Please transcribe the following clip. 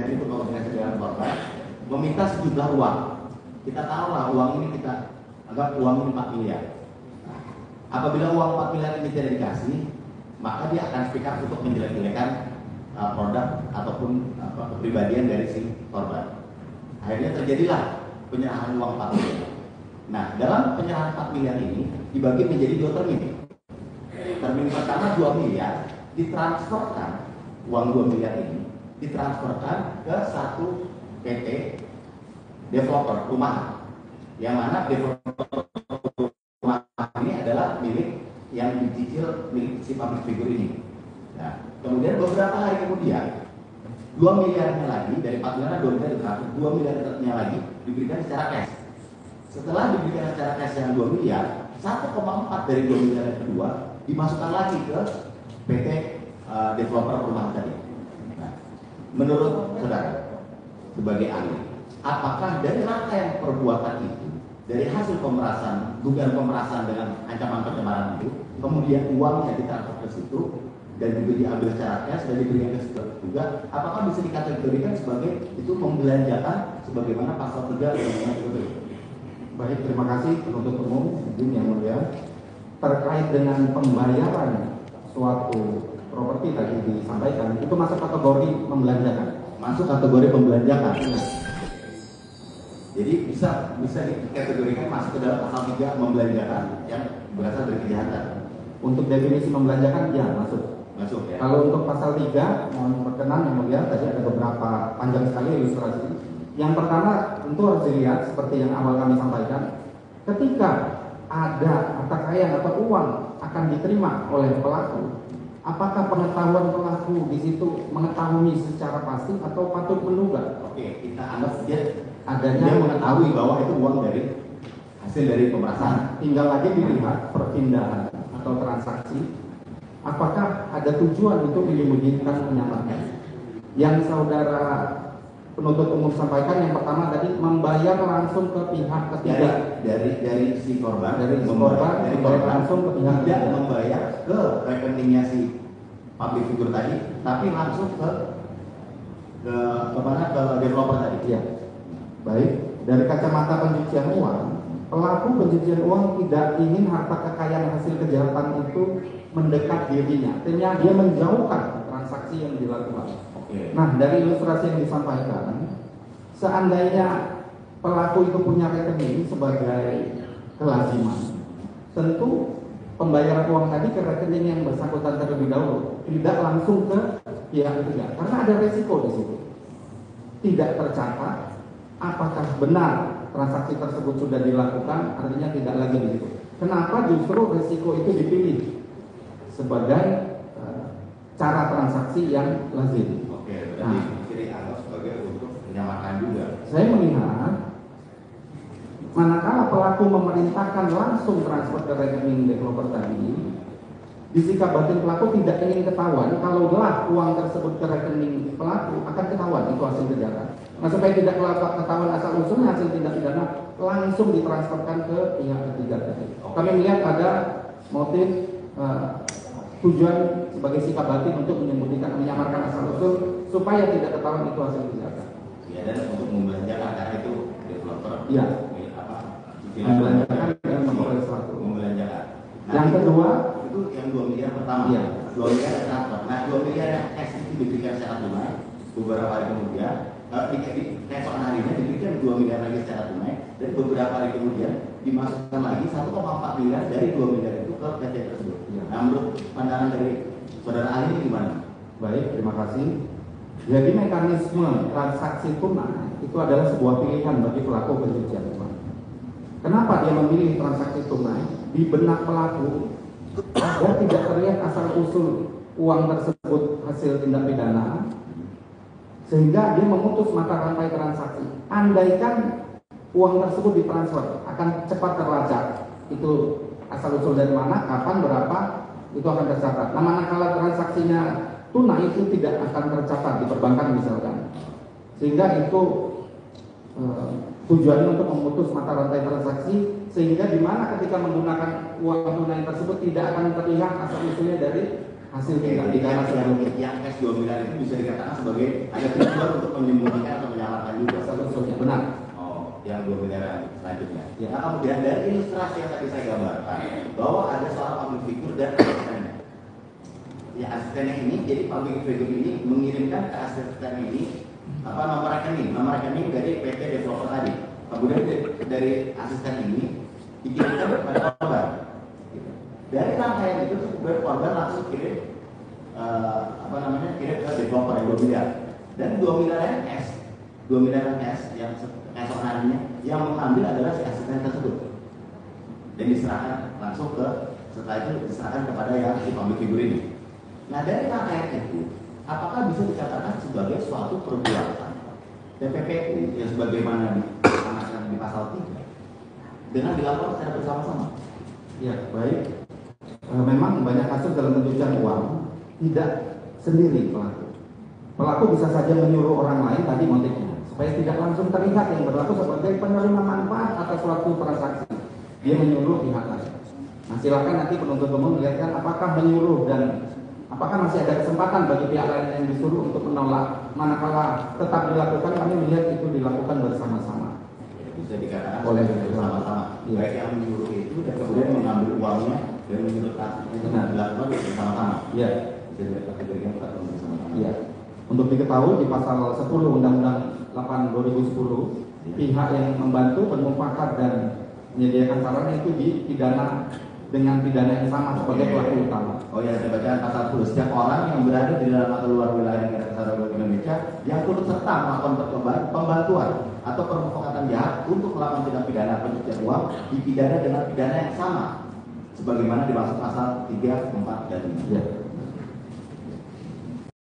dan itu komunikasi dengan korban, meminta sejumlah uang. Kita tahu lah uang ini kita anggap uang ini 4 miliar. Nah, apabila uang 4 miliar ini tidak dikasih, maka dia akan speak up untuk menjelek-jelekan produk ataupun kepribadian dari si korban. Akhirnya terjadilah penyerahan uang 4 miliar. Nah, dalam penyerahan 4 miliar ini dibagi menjadi 2 termin. Termin pertama 2 miliar ditransferkan, uang 2 miliar ini ditransferkan ke satu PT developer rumah, yang mana developer rumah ini adalah milik yang dicicil milik si public figure ini. Nah, kemudian beberapa hari kemudian 2 miliarnya lagi dari 4 miliar 2 miliar ditransfer, 2 miliarnya lagi diberikan secara cash. Setelah diberikan secara cash yang 2 miliar, 1,4 dari 2 miliar yang kedua dimasukkan lagi ke PT developer rumah tadi. Nah, menurut saudara sebagai ahli, apakah dari rangkaian perbuatan itu, dari hasil pemerasan, dugaan pemerasan dengan ancaman pencemaran itu, kemudian uangnya ditransfer ke situ dan juga diambil secara cash dan diberikan ke situ juga, apakah bisa dikategorikan sebagai itu membelanjakan sebagaimana pasal 3 Undang-Undang itu? Baik, terima kasih penuntut umum yang mulia. Terkait dengan pembayaran suatu properti tadi disampaikan, itu masuk kategori membelanjakan. Masuk kategori pembelanjakan. Jadi bisa dikategorikan masuk ke dalam pasal 3 membelanjakan yang berasal dari kejahatan. Untuk definisi membelanjakan, ya masuk. Masuk ya. Kalau untuk pasal 3, mohon berkenan yang mulia, tadi ada beberapa panjang sekali ilustrasi. Yang pertama tentu harus dilihat seperti yang awal kami sampaikan, ketika ada harta kekayaan atau uang akan diterima oleh pelaku, apakah pengetahuan pelaku di situ mengetahui secara pasti atau patut menduga? Oke, kita anggap dia adanya mengetahui bahwa itu uang dari hasil dari pemerasan. Tinggal lagi dilihat perpindahan atau transaksi, apakah ada tujuan untuk menyembunyikan penyampaian. Yang saudara penuntut umum sampaikan yang pertama tadi membayar langsung ke pihak ketiga dari si korban, dari korban langsung ke pihak tidak ketiga. membayar ke rekeningnya si public figure tadi, tapi langsung ke mana, ke developer tadi. Ya. Baik, dari kacamata pencucian uang, pelaku pencucian uang tidak ingin harta kekayaan hasil kejahatan itu mendekat dirinya, artinya dia menjauhkan transaksi yang dilakukan. Nah, dari ilustrasi yang disampaikan, seandainya pelaku itu punya rekening sebagai kelaziman, tentu pembayaran uang tadi ke rekening yang bersangkutan terlebih dahulu, tidak langsung ke pihak ketiga, karena ada resiko di situ. Tidak tercatat apakah benar transaksi tersebut sudah dilakukan, artinya tidak lagi di situ. Kenapa justru resiko itu dipilih sebagai cara transaksi yang lazim? Oke, berarti dianggap sebagai untuk menyamakan juga. Saya melihat manakala pelaku memerintahkan langsung transfer ke rekening developer tadi, di sikap batin pelaku tidak ingin ketahuan kalau gelah uang tersebut ke rekening pelaku akan ketahuan itu hasil kejahatan. Nah, supaya tidak ketahuan asal usulnya hasil tindak pidana, langsung ditransferkan ke pihak ketiga tadi. Kami melihat ada motif tujuan sebagai sikap batin untuk menyembunyikan, menyamarkan asal usul supaya tidak ketahuan itu hasil kejahatan. Ya, dan untuk membelanjakan karena itu developer. Iya. Membelanjakan dan memperoleh sesuatu. Membelanjakan. Nah, yang kedua itu yang 2 miliar pertama. Iya. 2 miliar transfer. Nah, 2 miliar yang cash itu diberikan secara tunai beberapa hari kemudian. Keesokan harinya diberikan 2 miliar lagi secara tunai dan beberapa hari kemudian dimasukkan lagi 1,4 miliar dari 2 miliar itu ke PT tersebut. Iya. Nah, menurut pandangan dari saudara ahli ini gimana? Baik, terima kasih. Jadi mekanisme transaksi tunai itu adalah sebuah pilihan bagi pelaku pencucian uang. Kenapa dia memilih transaksi tunai? Di benak pelaku agar tidak terlihat asal usul uang tersebut hasil tindak pidana, sehingga dia memutus mata rantai transaksi. Andaikan uang tersebut ditransfer, akan cepat terlacak itu asal usul dari mana, kapan, berapa, itu akan tercatat. Nah, manakala transaksinya tunai itu tidak akan tercatat di perbankan misalkan, sehingga itu tujuannya untuk memutus mata rantai transaksi, sehingga di mana ketika menggunakan uang tunai tersebut tidak akan terlihat asal usulnya dari hasil tindak pidana sebelumnya. Yang cash 2 miliar itu bisa dikatakan sebagai ada tujuan untuk menyembunyikan atau menyalakan juga. Sebetulnya benar. Oh, yang 2 miliar selanjutnya. Ya. Nah, kemudian dari ilustrasi yang tadi saya gambarkan bahwa ada seorang public figure dan asistennya. Ya, asistennya ini, jadi public figure ini mengirimkan ke asisten ini nomor rekening dari PT developer tadi. Kemudian dari asisten ini dikirimkan kepada korban. Dari rangkaian itu kemudian korban langsung kirim kirim ke developer yang 2 miliar. Dan 2 miliar yang cash yang esok harinya yang mengambil adalah si asisten tersebut. Dan diserahkan langsung setelah itu diserahkan kepada yang si public figure ini. Nah, dari rangkaian itu, apakah bisa dikatakan sebagai suatu perbuatan TPPU yang sebagaimana diamanatkan di pasal 3 dengan dilakukan secara bersama-sama? Ya, baik. Memang banyak kasus dalam pencucian uang tidak sendiri pelaku. Pelaku bisa saja menyuruh orang lain tadi motifnya supaya tidak langsung terlihat yang berlaku sebagai penerima manfaat atas suatu transaksi. Dia menyuruh pihak lain. Nah, silakan nanti penuntut umum melihatkan apakah menyuruh dan apakah masih ada kesempatan bagi pihak lain yang disuruh untuk menolak. Manakala tetap dilakukan, kami melihat itu dilakukan bersama-sama. Bisa dikatakan oleh bersama-sama. Ya. Baik yang menyuruh itu dan kemudian mengambil uangnya dan menyuruh itu dilakukan bersama-sama. Ya. Bisa dikategorikan bersama-sama. Ya. Untuk diketahui di pasal 10 Undang-Undang 8 2010, pihak yang membantu penumpakan dan menyediakan sarana itu dipidana dengan pidana yang sama sebagai pelaku utama. Oh ya, saya baca pasal 10. Setiap orang yang berada di dalam atau luar wilayah negara kesatuan Republik Indonesia yang turut serta melakukan pembantuan atau permufakatan jahat untuk melakukan tindak pidana pencucian uang dipidana dengan pidana yang sama sebagaimana dimaksud pasal 3, 4, dan 5. Ya.